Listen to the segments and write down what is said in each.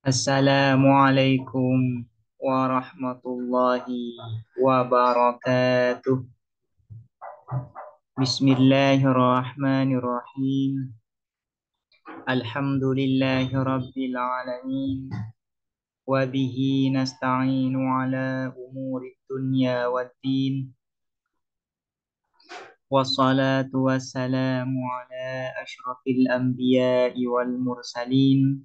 Assalamualaikum warahmatullahi wabarakatuh. Bismillahirrahmanirrahim. Alhamdulillahi rabbil alamin. Wa bihi nasta'inu ala umuri dunya waddin. Wassalatu wassalamu ala ashrafil anbiya'i wal mursalin.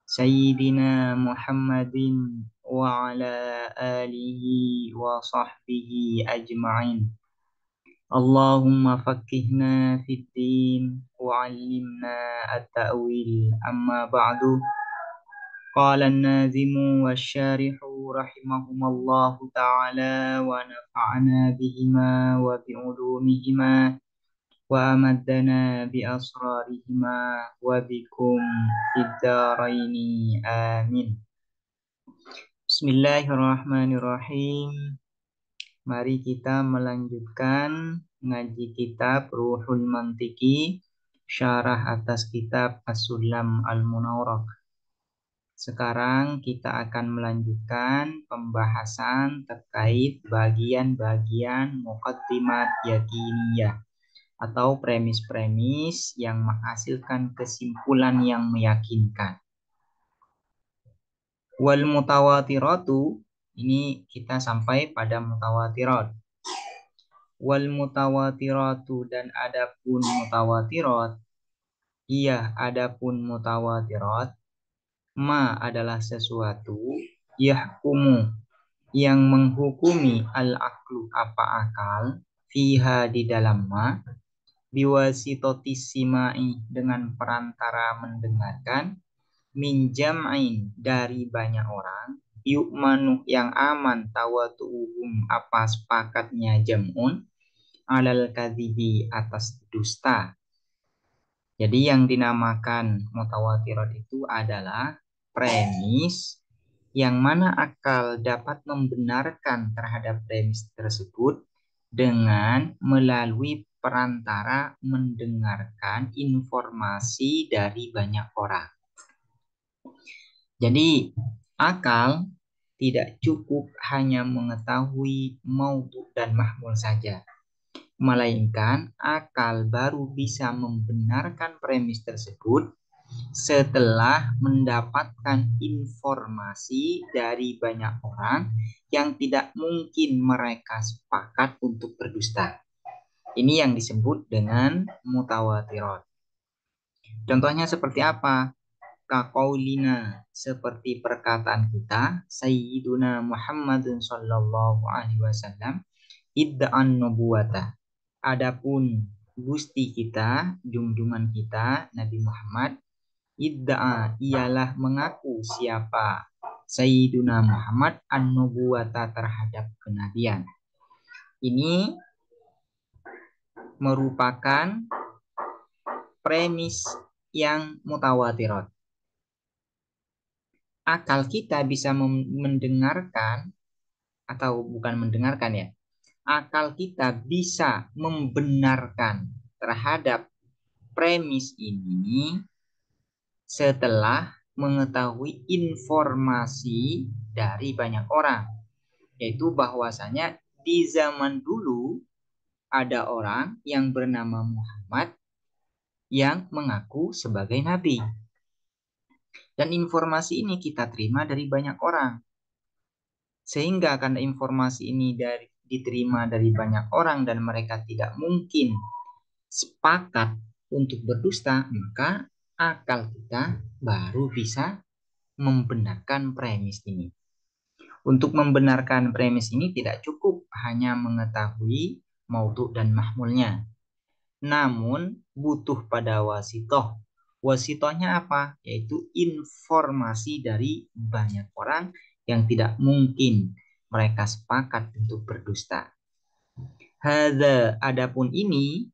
Sayyidina Muhammadin wa ala alihi wa sahbihi ajma'in. Allahumma faqqihna fid din wa 'allimna at-ta'wil. Amma ba'du. Qala an-nazimu wasyarihu rahimahumallahu ta'ala wa nafa'ana bihima wa bi'ulumihima wa amaddana bi asrarihima wa bikum fid daraini amin. Bismillahirrahmanirrahim. Mari kita melanjutkan ngaji kitab Ruhul Mantiki, syarah atas kitab As-Sulam Al-Munawwarah. Sekarang kita akan melanjutkan pembahasan terkait bagian-bagian muqaddimat yakiniyah atau premis-premis yang menghasilkan kesimpulan yang meyakinkan. Wal mutawatiratu, ini kita sampai pada mutawatirat. Wal mutawatiratu, dan adapun mutawatirat, iya adapun mutawatirat, ma adalah sesuatu yahkumu yang menghukumi al-aqlu apa akal, fiha di dalam ma, biwasitotis simai dengan perantara mendengarkan, min jam'in dari banyak orang, yu'manu yang aman, tawatu'uhum apa sepakatnya jam'un, alal kadhibi atas dusta. Jadi yang dinamakan mutawatirat itu adalah premis yang mana akal dapat membenarkan terhadap premis tersebut dengan melalui perantara mendengarkan informasi dari banyak orang. Jadi akal tidak cukup hanya mengetahui maudhu dan mahmul saja, melainkan akal baru bisa membenarkan premis tersebut setelah mendapatkan informasi dari banyak orang yang tidak mungkin mereka sepakat untuk berdusta. Ini yang disebut dengan mutawatirat. Contohnya seperti apa? Kaqaulina, seperti perkataan kita, Sayyiduna Muhammadun sallallahu alaihi wasallam idda'an nubuwata. Adapun gusti kita, junjungan kita Nabi Muhammad, idda'a ialah mengaku siapa Sayyiduna Muhammad an-nubuwata terhadap kenabian. Ini merupakan premis yang mutawatirat. Akal kita bisa mendengarkan, atau bukan mendengarkan ya, akal kita bisa membenarkan terhadap premis ini setelah mengetahui informasi dari banyak orang, yaitu bahwasanya di zaman dulu ada orang yang bernama Muhammad yang mengaku sebagai nabi. Dan informasi ini kita terima dari banyak orang. Sehingga karena informasi ini diterima dari banyak orang dan mereka tidak mungkin sepakat untuk berdusta, maka akal kita baru bisa membenarkan premis ini. Untuk membenarkan premis ini tidak cukup hanya mengetahui maudhu dan mahmulnya, namun butuh pada wasitoh. Wasitohnya apa? Yaitu informasi dari banyak orang yang tidak mungkin mereka sepakat untuk berdusta. Hadza, adapun ini,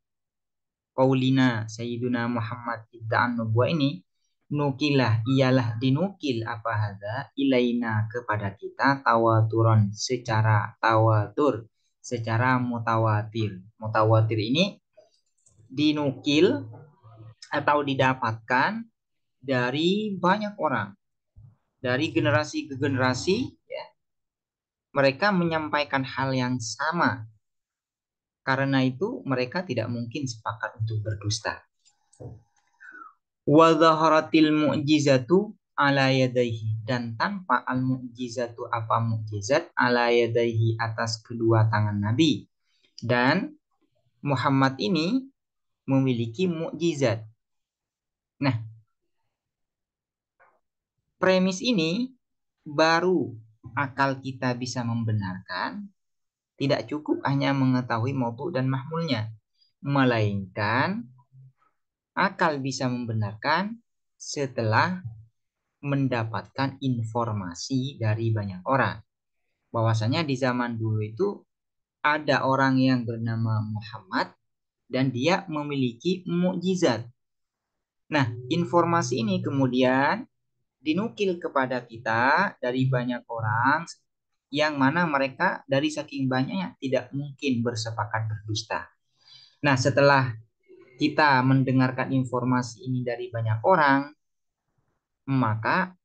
qaulina Sayyiduna Muhammad idda'an nubuwah ini, nukilah ialah dinukil apa hadza ilaina kepada kita tawaturon secara tawatur, secara mutawatir. Mutawatir ini dinukil atau didapatkan dari banyak orang. dari generasi ke generasi ya, mereka menyampaikan hal yang sama. Karena itu mereka tidak mungkin sepakat untuk berdusta. Wa dhaharatil mu'jizatu ala yadaihi, dan tanpa al mu'jizatu apa mu'jizat ala yadaihi atas kedua tangan Nabi. Dan Muhammad ini memiliki mukjizat. Nah, premis ini baru akal kita bisa membenarkan. Tidak cukup hanya mengetahui maudhu dan mahmulnya, melainkan akal bisa membenarkan setelah mendapatkan informasi dari banyak orang. Bahwasanya di zaman dulu itu ada orang yang bernama Muhammad dan dia memiliki mukjizat. Nah, informasi ini kemudian dinukil kepada kita dari banyak orang yang mana mereka dari saking banyaknya tidak mungkin bersepakat berdusta. Nah, setelah kita mendengarkan informasi ini dari banyak orang, maka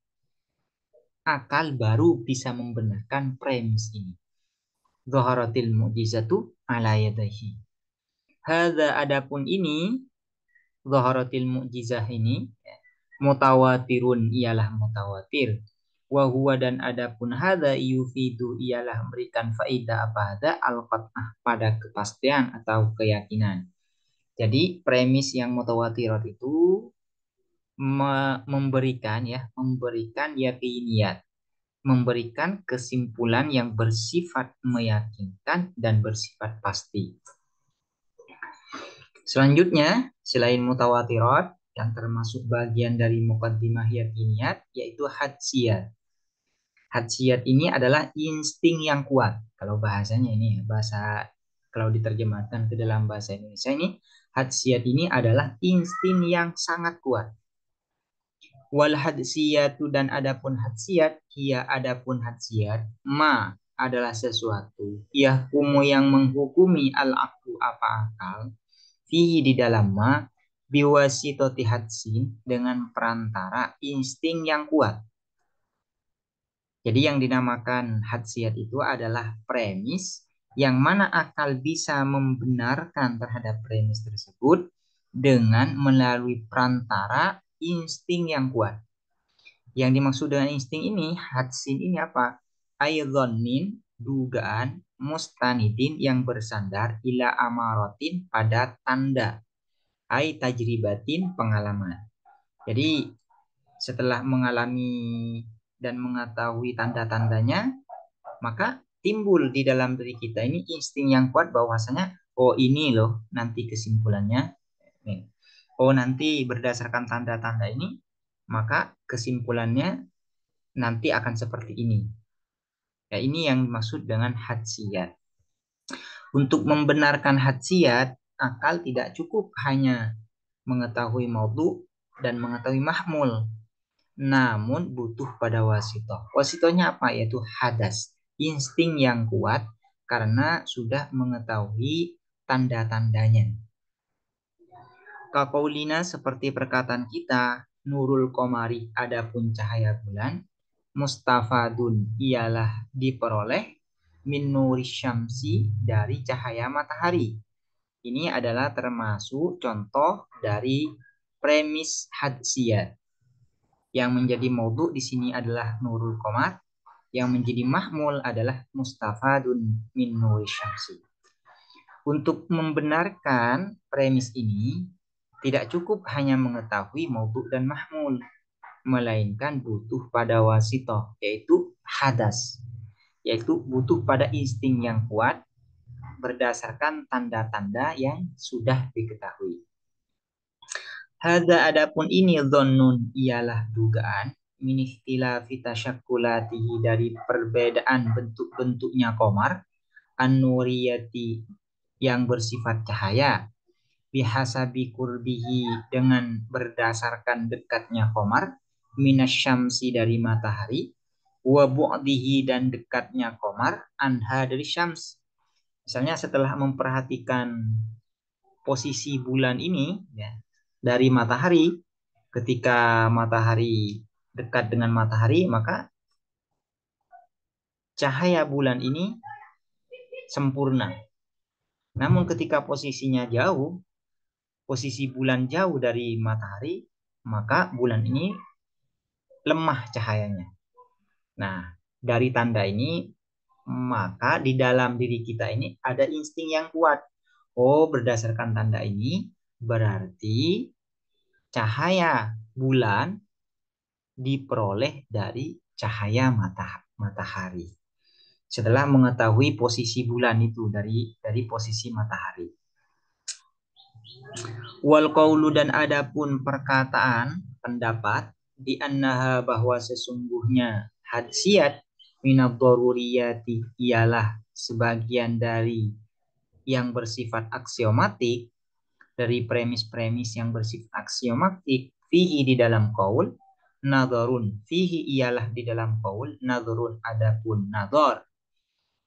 akal baru bisa membenarkan premis ini. Zaharatil mu'jizatu ala yadaihi. Hadza adapun ini, zaharatil mu'jizah ini, mutawatirun ialah mutawatir. Wa huwa dan adapun hadza yufidu ialah memberikan faedah apa hadza al-qat'ah pada kepastian atau keyakinan. Jadi premis yang mutawatirat itu memberikan yakiniyat, memberikan kesimpulan yang bersifat meyakinkan dan bersifat pasti. Selanjutnya, selain mutawatirat yang termasuk bagian dari muqaddimah yakiniyat yaitu hadsiyat. Hadsiyat ini adalah insting yang kuat. Kalau bahasanya ini bahasa kalau diterjemahkan ke dalam bahasa Indonesia ini hadsiyat ini adalah insting yang sangat kuat. Wal hadsiyatu dan adapun hadsiyat, adapun hadsiyat ma adalah sesuatu yahkumu yang menghukumi al-aqlu apa akal fihi di dalam ma biwasitoti hadsin dengan perantara insting yang kuat. Jadi yang dinamakan hadsiyat itu adalah premis yang mana akal bisa membenarkan terhadap premis tersebut dengan melalui perantara insting yang kuat. Yang dimaksud dengan insting ini, hadsin ini apa? Aidhonin, dugaan, mustanidin yang bersandar ila amarotin pada tanda. Ai tajribatin pengalaman. Jadi setelah mengalami dan mengetahui tanda-tandanya, maka timbul di dalam diri kita ini insting yang kuat bahwasanya oh ini loh nanti kesimpulannya. Oh nanti berdasarkan tanda-tanda ini, maka kesimpulannya nanti akan seperti ini. Ya, ini yang dimaksud dengan hadsiyat. Untuk membenarkan hadsiyat, akal tidak cukup hanya mengetahui maudhu dan mengetahui mahmul, namun butuh pada wasitoh. Wasitohnya apa? Yaitu hadas, insting yang kuat karena sudah mengetahui tanda-tandanya. Kaqaulina seperti perkataan kita, nurul komari adapun cahaya bulan, mustafadun ialah diperoleh min nuri syamsi dari cahaya matahari. Ini adalah termasuk contoh dari premis hadsiyat. Yang menjadi maudhu di sini adalah nurul qamar, yang menjadi mahmul adalah mustafadun min nuri syamsi. Untuk membenarkan premis ini tidak cukup hanya mengetahui maudhu dan mahmul, melainkan butuh pada wasitoh yaitu hadas, yaitu butuh pada insting yang kuat berdasarkan tanda-tanda yang sudah diketahui. Hadza adapun ini dhonnun ialah dugaan min ikhtilafi tasyakkulatihi dari perbedaan bentuk-bentuknya qamar an-nuriyati yang bersifat cahaya bihasabi kurbihi dengan berdasarkan dekatnya qamar minasyamsi dari matahari wa bu'dihi dan dekatnya qamar anha dari syams. Misalnya setelah memperhatikan posisi bulan ini ya, dari matahari, ketika matahari dekat dengan matahari, maka cahaya bulan ini sempurna. Namun ketika posisinya jauh, posisi bulan jauh dari matahari, maka bulan ini lemah cahayanya. Nah, dari tanda ini, maka di dalam diri kita ini ada insting yang kuat. Oh, berdasarkan tanda ini, berarti cahaya bulan diperoleh dari cahaya matahari. Setelah mengetahui posisi bulan itu dari posisi matahari. Wal qaulu dan adapun perkataan pendapat di annaha bahwa sesungguhnya hadsiyat minad daruriyati ialah sebagian dari yang bersifat aksiomatik, dari premis-premis yang bersifat aksiomatik, fihi di dalam qaul, nadharun fihi ialah di dalam qaul, nadharun adapun nadhar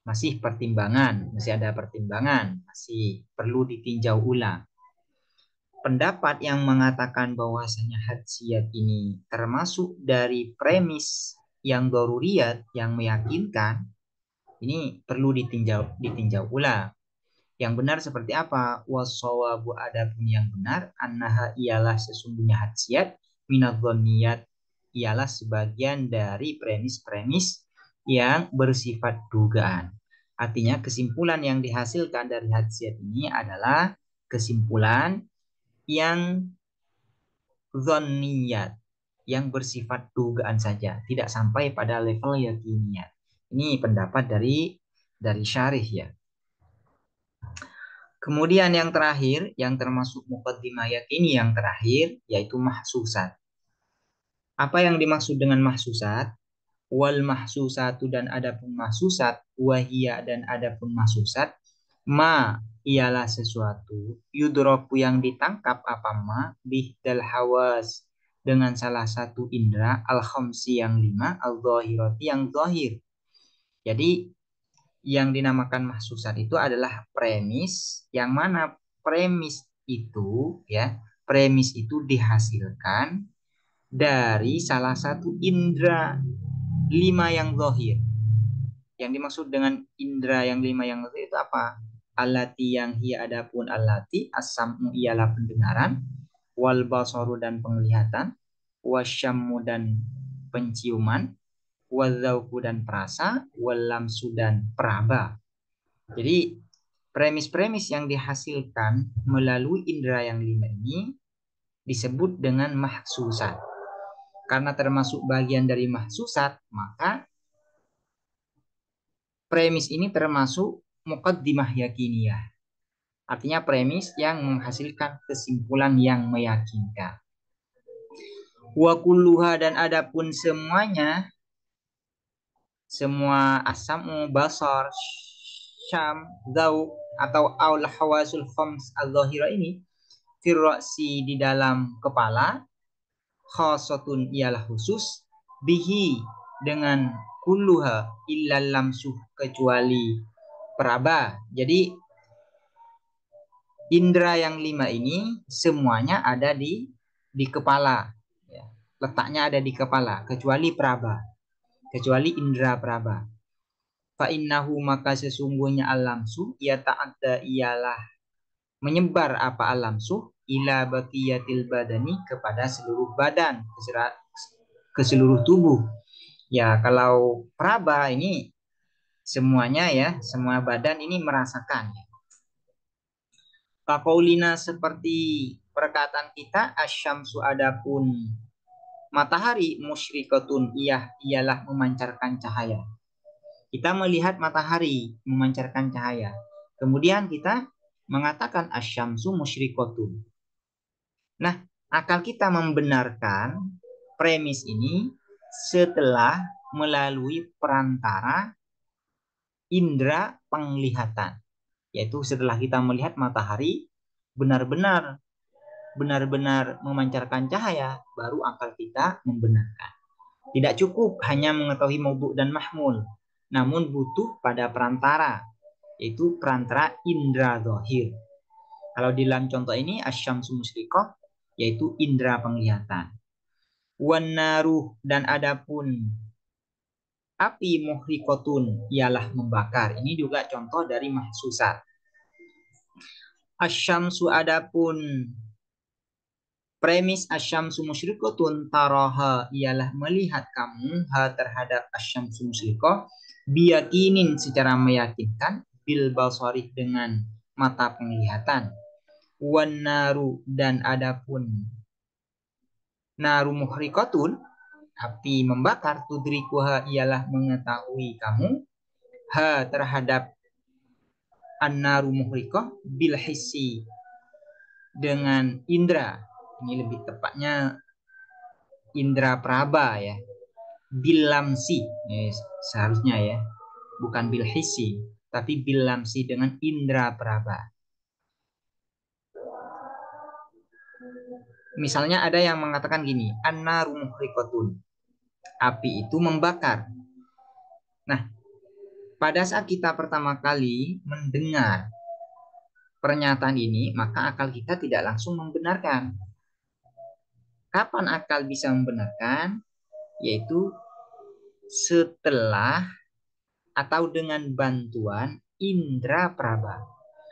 masih pertimbangan, masih ada pertimbangan, masih perlu ditinjau ulang. Pendapat yang mengatakan bahwasanya hadsiyat ini termasuk dari premis yang daruriyat, yang meyakinkan, ini perlu ditinjau ulang. Yang benar seperti apa? Wassawabu adapun yang benar annaha ialah sesungguhnya hadsiyat minadh-dhanniyat ialah sebagian dari premis-premis yang bersifat dugaan. Artinya kesimpulan yang dihasilkan dari hadsiyat ini adalah kesimpulan yang dhanniyat, yang bersifat dugaan saja, tidak sampai pada level yakiniyat. Ini pendapat dari syarih ya. Kemudian yang terakhir, yang termasuk muqaddimah yakini yang terakhir, yaitu mahsusat. Apa yang dimaksud dengan mahsusat? Wal mahsusatu dan adapun mahsusat, wahia dan adapun mahsusat, ma ialah sesuatu, yudroku yang ditangkap apa ma, bihdal hawas, dengan salah satu indera, al-khamsi yang 5, al-zahirati yang zahir. Jadi yang dinamakan mahsusat itu adalah premis, yang mana premis itu ya, premis itu dihasilkan dari salah satu indera 5 yang zahir. Yang dimaksud dengan indera yang 5 yang zahir itu apa? Allati yang hiya adapun allati, as-sam'u ialah pendengaran, wal basaru dan penglihatan, wasyammu dan penciuman, wadzauku dan perasa, walamsu dan peraba. Jadi premis-premis yang dihasilkan melalui indera yang 5 ini disebut dengan mahsusat. Karena termasuk bagian dari mahsusat, maka premis ini termasuk muqaddimah yakiniyah. Artinya premis yang menghasilkan kesimpulan yang meyakinkan. Wa kulluha dan adapun semuanya, semua asamu, basar, syam, zauq atau aul hawasul khams al-zahira ini firrasi di dalam kepala, khasatun ialah khusus, bihi dengan kulluha illal lamsuh kecuali peraba. Jadi indera yang 5 ini semuanya ada di kepala, ya. Letaknya ada di kepala kecuali peraba, kecuali indera peraba. Fa innahu maka sesungguhnya al-lamsu ya ta'adda ialah menyebar apa al-lamsu ila baqiyatil badani kepada seluruh badan, ke seluruh tubuh. Ya, kalau peraba ini semuanya ya, semua badan ini merasakan. Kaqaulina seperti perkataan kita, asyamsu adapun matahari musyrikatun ialah memancarkan cahaya. Kita melihat matahari memancarkan cahaya. Kemudian kita mengatakan asyamsu musyrikatun. Nah, akal kita membenarkan premis ini setelah melalui perantara indera penglihatan. Yaitu setelah kita melihat matahari benar-benar memancarkan cahaya, baru akal kita membenarkan. Tidak cukup hanya mengetahui maudhu' dan mahmul, namun butuh pada perantara, yaitu perantara indera zahir. Kalau di dalam contoh ini asyamsu musyrikah, yaitu indera penglihatan. Wan naruh dan adapun api muhriqatun ialah membakar. Ini juga contoh dari mahsusat. Asyamsu adapun premis asyamsu musyriqatun taraha ialah melihat kamu ha terhadap asyamsu musyriqah biyakinin secara meyakinkan bil basari dengan mata penglihatan. Wan naru dan adapun naru muhriqatun api membakar tudrikuha ialah mengetahui kamu ha terhadap an-naru muhriqah bil hissi dengan indra. Ini lebih tepatnya indra praba ya. Bilamsi seharusnya ya. Bukan bil hissi, tapi bilamsi dengan indra praba. Misalnya ada yang mengatakan gini, an-naru muhriqatun. Api itu membakar. Nah, pada saat kita pertama kali mendengar pernyataan ini, maka akal kita tidak langsung membenarkan. Kapan akal bisa membenarkan? Yaitu setelah atau dengan bantuan indra praba.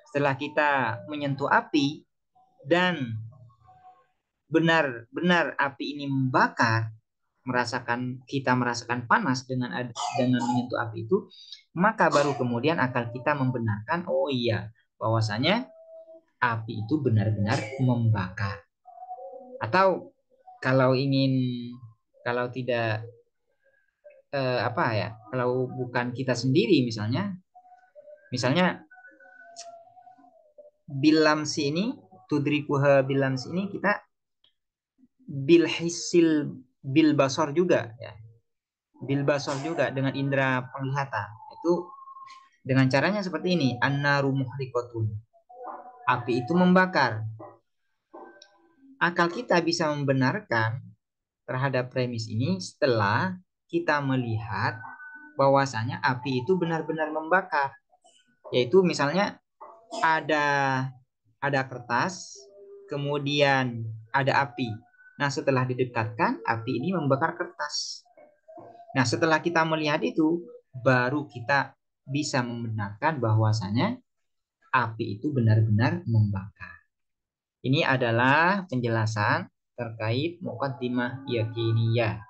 Setelah kita menyentuh api dan benar-benar api ini membakar, kita merasakan panas dengan menyentuh api itu, maka baru kemudian akal kita membenarkan, oh iya, bahwasanya api itu benar-benar membakar. Atau kalau tidak apa ya, kalau bukan kita sendiri misalnya bilamsi ini, tudrikuha bilamsi ini kita bil hisil bil basor juga ya. Bil basor juga dengan indera penglihatan. Itu dengan caranya seperti ini, an-naru muhriqatun. Api itu membakar. Akal kita bisa membenarkan terhadap premis ini setelah kita melihat bahwasanya api itu benar-benar membakar. Yaitu misalnya ada kertas, kemudian ada api. Nah, setelah didekatkan, api ini membakar kertas. Nah, setelah kita melihat itu, baru kita bisa membenarkan bahwasanya api itu benar-benar membakar. Ini adalah penjelasan terkait muqaddimah yakiniyah.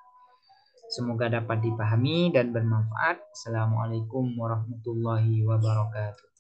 Semoga dapat dipahami dan bermanfaat. Assalamualaikum warahmatullahi wabarakatuh.